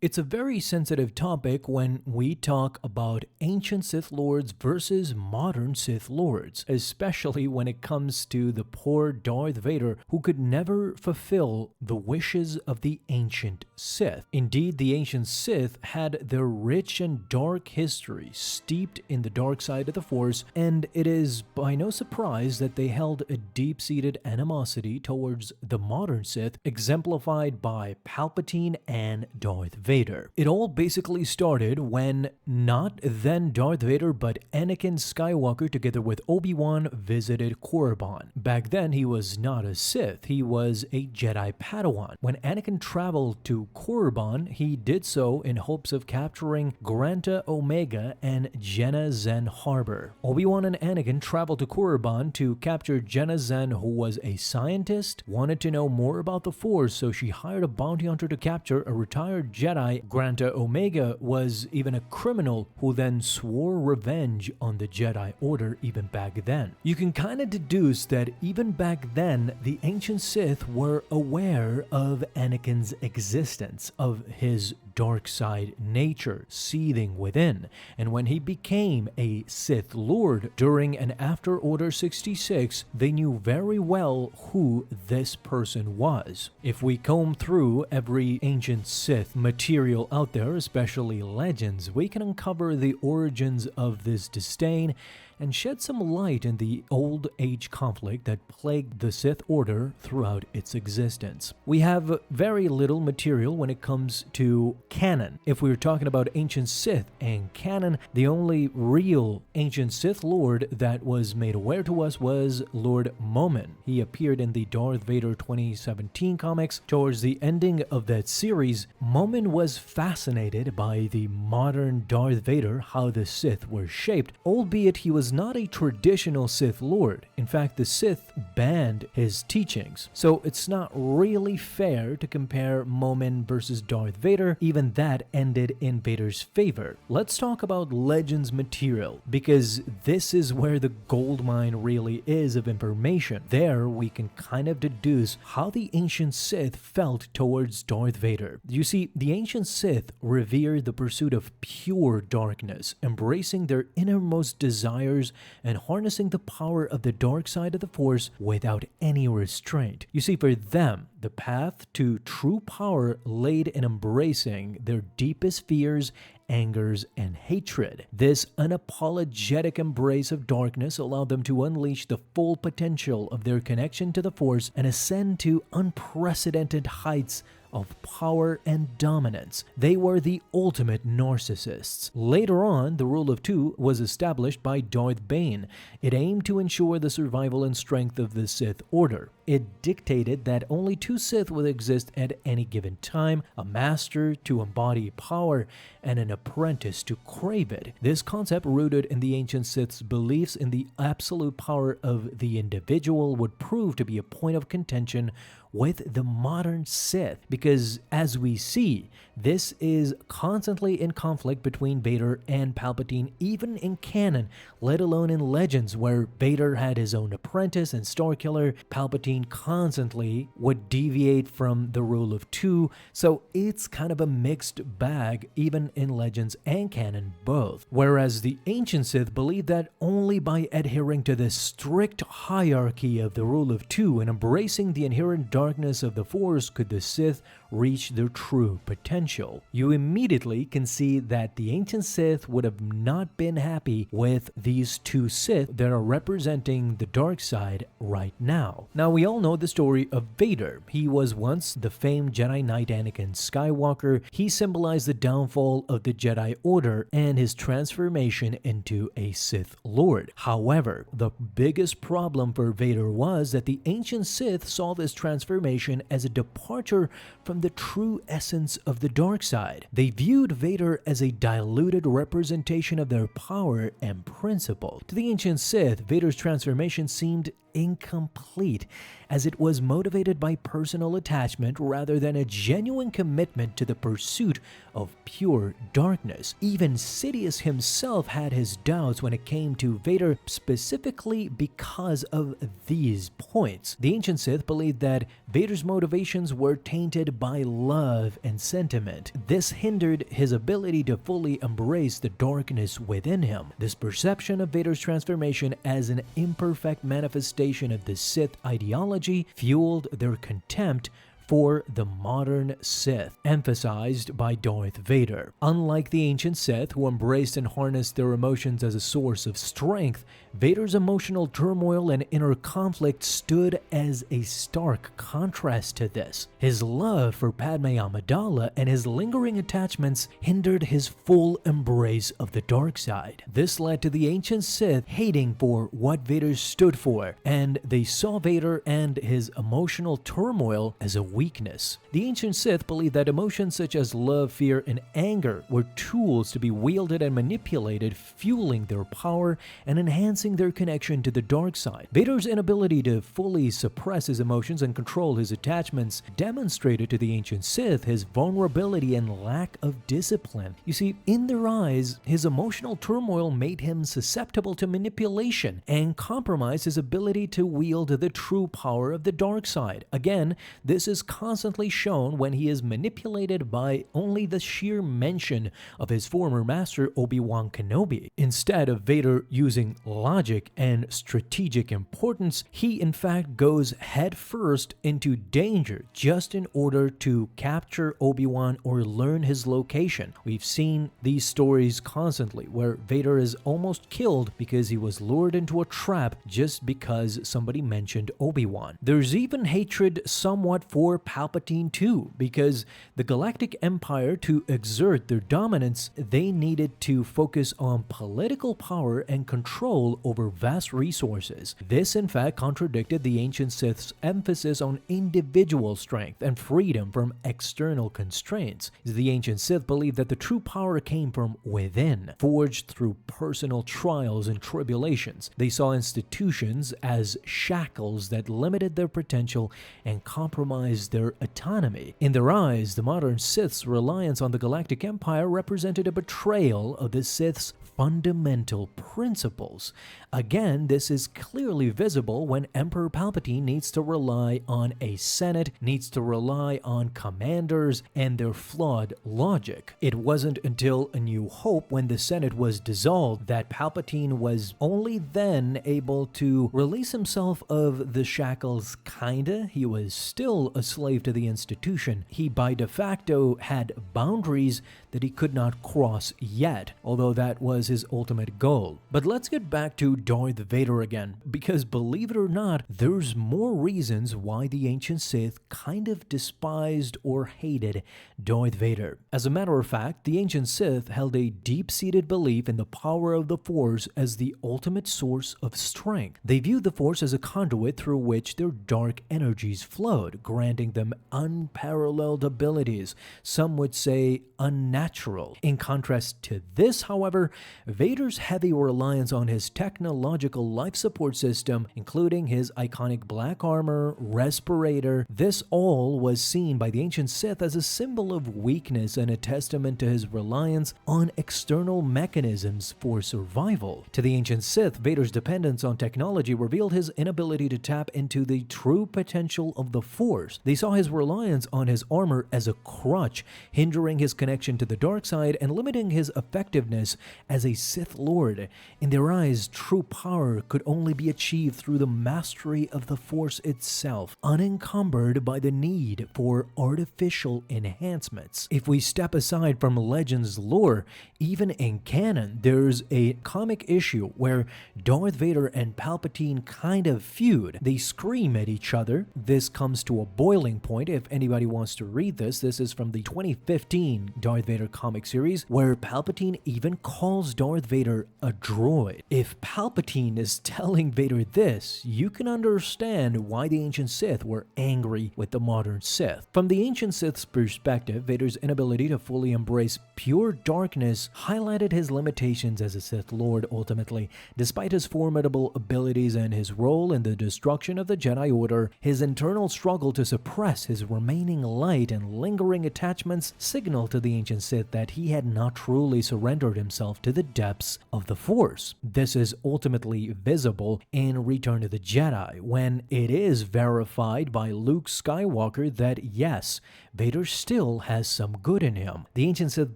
It's a very sensitive topic when we talk about ancient Sith Lords versus modern Sith Lords, especially when it comes to the poor Darth Vader who could never fulfill the wishes of the ancient Sith. Indeed, the ancient Sith had their rich and dark history steeped in the dark side of the Force, and it is by no surprise that they held a deep-seated animosity towards the modern Sith, exemplified by Palpatine and Darth Vader. It all basically started when not then Darth Vader but Anakin Skywalker together with Obi-Wan visited Korriban. Back then he was not a Sith, he was a Jedi Padawan. When Anakin traveled to Korriban, he did so in hopes of capturing Granta Omega and Jenna Zen Harbor. Obi-Wan and Anakin traveled to Korriban to capture Jenna Zen, who was a scientist, wanted to know more about the Force, so she hired a bounty hunter to capture a retired Jedi. Granta Omega was even a criminal who then swore revenge on the Jedi Order even back then. You can kind of deduce that even back then, the ancient Sith were aware of Anakin's existence, of his dark side nature seething within, and when he became a Sith Lord during and after Order 66, they knew very well who this person was. If we comb through every ancient Sith material out there, especially legends, we can uncover the origins of this disdain and shed some light in the old age conflict that plagued the Sith Order throughout its existence. We have very little material when it comes to canon. If we were talking about ancient Sith and canon, the only real ancient Sith Lord that was made aware to us was Lord Momin. He appeared in the Darth Vader 2017 comics. Towards the ending of that series, Momin was fascinated by the modern Darth Vader, how the Sith were shaped, albeit he was not a traditional Sith Lord. In fact, the Sith banned his teachings. So it's not really fair to compare Momin versus Darth Vader. Even that ended in Vader's favor. Let's talk about Legends material, because this is where the goldmine really is of information. There we can kind of deduce how the ancient Sith felt towards Darth Vader. You see, the ancient Sith revered the pursuit of pure darkness, embracing their innermost desires and harnessing the power of the dark side of the Force without any restraint. You see, for them, the path to true power laid in embracing their deepest fears, angers, and hatred. This unapologetic embrace of darkness allowed them to unleash the full potential of their connection to the Force and ascend to unprecedented heights of power and dominance. They were the ultimate narcissists. Later on, the rule of two was established by Darth Bane. It aimed to ensure the survival and strength of the Sith Order. It dictated that only two Sith would exist at any given time, a master to embody power and an apprentice to crave it. This concept, rooted in the ancient Sith's beliefs in the absolute power of the individual, would prove to be a point of contention with the modern Sith, because as we see, this is constantly in conflict between Vader and Palpatine, even in canon, let alone in Legends, where Vader had his own apprentice and Starkiller. Palpatine constantly would deviate from the rule of two, so it's kind of a mixed bag even in Legends and canon both. Whereas the ancient Sith believed that only by adhering to the strict hierarchy of the rule of two and embracing the inherent darkness of the Force could the Sith reach their true potential. You immediately can see that the ancient Sith would have not been happy with these two Sith that are representing the dark side right now. Now, we all know the story of Vader. He was once the famed Jedi Knight Anakin Skywalker. He symbolized the downfall of the Jedi Order and his transformation into a Sith Lord. However, the biggest problem for Vader was that the ancient Sith saw this transformation as a departure from the true essence of the dark side. They viewed Vader as a diluted representation of their power and principle. To the ancient Sith, Vader's transformation seemed incomplete, as it was motivated by personal attachment rather than a genuine commitment to the pursuit of pure darkness. Even Sidious himself had his doubts when it came to Vader, specifically because of these points. The ancient Sith believed that Vader's motivations were tainted by love and sentiment. This hindered his ability to fully embrace the darkness within him. This perception of Vader's transformation as an imperfect manifestation of the Sith ideology fueled their contempt for the modern Sith, emphasized by Darth Vader. Unlike the ancient Sith, who embraced and harnessed their emotions as a source of strength, Vader's emotional turmoil and inner conflict stood as a stark contrast to this. His love for Padme Amidala and his lingering attachments hindered his full embrace of the dark side. This led to the ancient Sith hating for what Vader stood for, and they saw Vader and his emotional turmoil as a weakness. The ancient Sith believed that emotions such as love, fear, and anger were tools to be wielded and manipulated, fueling their power and enhancing their connection to the dark side. Vader's inability to fully suppress his emotions and control his attachments demonstrated to the ancient Sith his vulnerability and lack of discipline. You see, in their eyes, his emotional turmoil made him susceptible to manipulation and compromised his ability to wield the true power of the dark side. Again, this is constantly shown when he is manipulated by only the sheer mention of his former master Obi-Wan Kenobi. Instead of Vader using logic and strategic importance, he in fact goes headfirst into danger just in order to capture Obi-Wan or learn his location. We've seen these stories constantly where Vader is almost killed because he was lured into a trap just because somebody mentioned Obi-Wan. There's even hatred somewhat for Palpatine too, because the Galactic Empire, to exert their dominance, they needed to focus on political power and control over vast resources. This in fact contradicted the ancient Sith's emphasis on individual strength and freedom from external constraints. The ancient Sith believed that the true power came from within, forged through personal trials and tribulations. They saw institutions as shackles that limited their potential and compromised their autonomy. In their eyes, the modern Sith's reliance on the Galactic Empire represented a betrayal of the Sith's fundamental principles. Again, this is clearly visible when Emperor Palpatine needs to rely on a Senate, needs to rely on commanders and their flawed logic. It wasn't until A New Hope, when the Senate was dissolved, that Palpatine was only then able to release himself of the shackles, kinda. He was still a slave to the institution. He by de facto had boundaries that he could not cross yet, although that was his ultimate goal. But let's get back to Darth Vader again, because believe it or not, there's more reasons why the ancient Sith kind of despised or hated Darth Vader. As a matter of fact, the ancient Sith held a deep-seated belief in the power of the Force as the ultimate source of strength. They viewed the Force as a conduit through which their dark energies flowed, granting them unparalleled abilities, some would say unnatural. In contrast to this, however, Vader's heavy reliance on his technological life support system, including his iconic black armor, respirator, this all was seen by the ancient Sith as a symbol of weakness and a testament to his reliance on external mechanisms for survival. To the ancient Sith, Vader's dependence on technology revealed his inability to tap into the true potential of the Force. They saw his reliance on his armor as a crutch, hindering his connection to the dark side and limiting his effectiveness as a Sith Lord. In their eyes, true power could only be achieved through the mastery of the Force itself, unencumbered by the need for artificial enhancements. If we step aside from Legends lore, even in canon, there's a comic issue where Darth Vader and Palpatine kind of feud. They scream at each other. This comes to a boil boiling point. If anybody wants to read this is from the 2015 Darth Vader comic series, where Palpatine even calls Darth Vader a droid. If Palpatine is telling Vader this, you can understand why the ancient Sith were angry with the modern Sith. From the ancient Sith's perspective, Vader's inability to fully embrace pure darkness highlighted his limitations as a Sith Lord ultimately. Despite his formidable abilities and his role in the destruction of the Jedi Order, his internal struggle to suppress his remaining light and lingering attachments signaled to the ancient Sith that he had not truly surrendered himself to the depths of the Force. This is ultimately visible in Return of the Jedi, when it is verified by Luke Skywalker that yes, Vader still has some good in him. The ancient Sith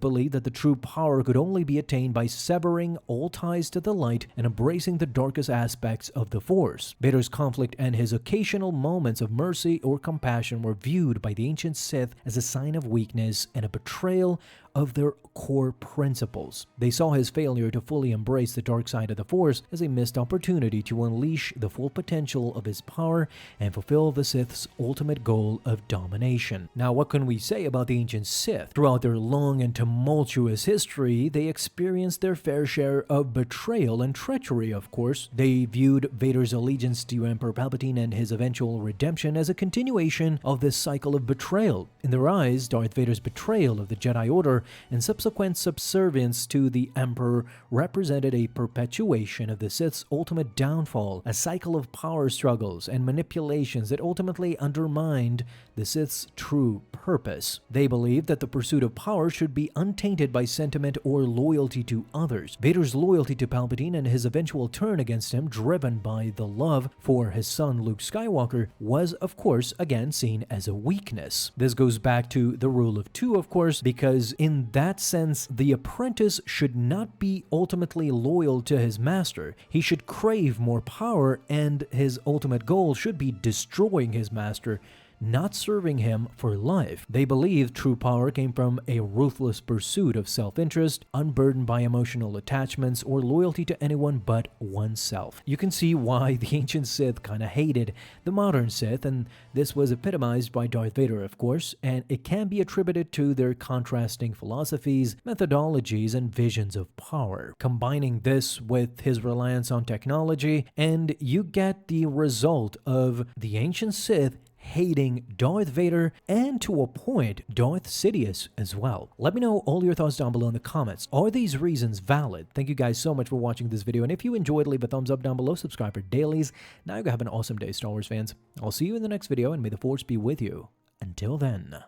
believed that the true power could only be attained by severing all ties to the light and embracing the darkest aspects of the Force. Vader's conflict and his occasional moments of mercy or compassion were viewed by the ancient Sith as a sign of weakness and a betrayal of their core principles. They saw his failure to fully embrace the dark side of the Force as a missed opportunity to unleash the full potential of his power and fulfill the Sith's ultimate goal of domination. Now, what can we say about the ancient Sith? Throughout their long and tumultuous history, they experienced their fair share of betrayal and treachery, of course. They viewed Vader's allegiance to Emperor Palpatine and his eventual redemption as a continuation of this cycle of betrayal. In their eyes, Darth Vader's betrayal of the Jedi Order and subsequent subservience to the Emperor represented a perpetuation of the Sith's ultimate downfall, a cycle of power struggles and manipulations that ultimately undermined the Sith's true purpose. They believed that the pursuit of power should be untainted by sentiment or loyalty to others. Vader's loyalty to Palpatine and his eventual turn against him, driven by the love for his son Luke Skywalker, was of course again seen as a weakness. This goes back to the rule of two, of course, because in that sense, the apprentice should not be ultimately loyal to his master. He should crave more power, and his ultimate goal should be destroying his master, not serving him for life. They believed true power came from a ruthless pursuit of self-interest, unburdened by emotional attachments or loyalty to anyone but oneself. You can see why the ancient Sith kind of hated the modern Sith, and this was epitomized by Darth Vader, of course, and it can be attributed to their contrasting philosophies, methodologies, and visions of power. Combining this with his reliance on technology, and you get the result of the ancient Sith hating Darth Vader and, to a point, Darth Sidious as well. Let me know all your thoughts down below in the comments. Are these reasons valid? Thank you guys so much for watching this video, and if you enjoyed, leave a thumbs up down below, subscribe for dailies. Now you have an awesome day, Star Wars fans. I'll see you in the next video, and may the Force be with you. Until then.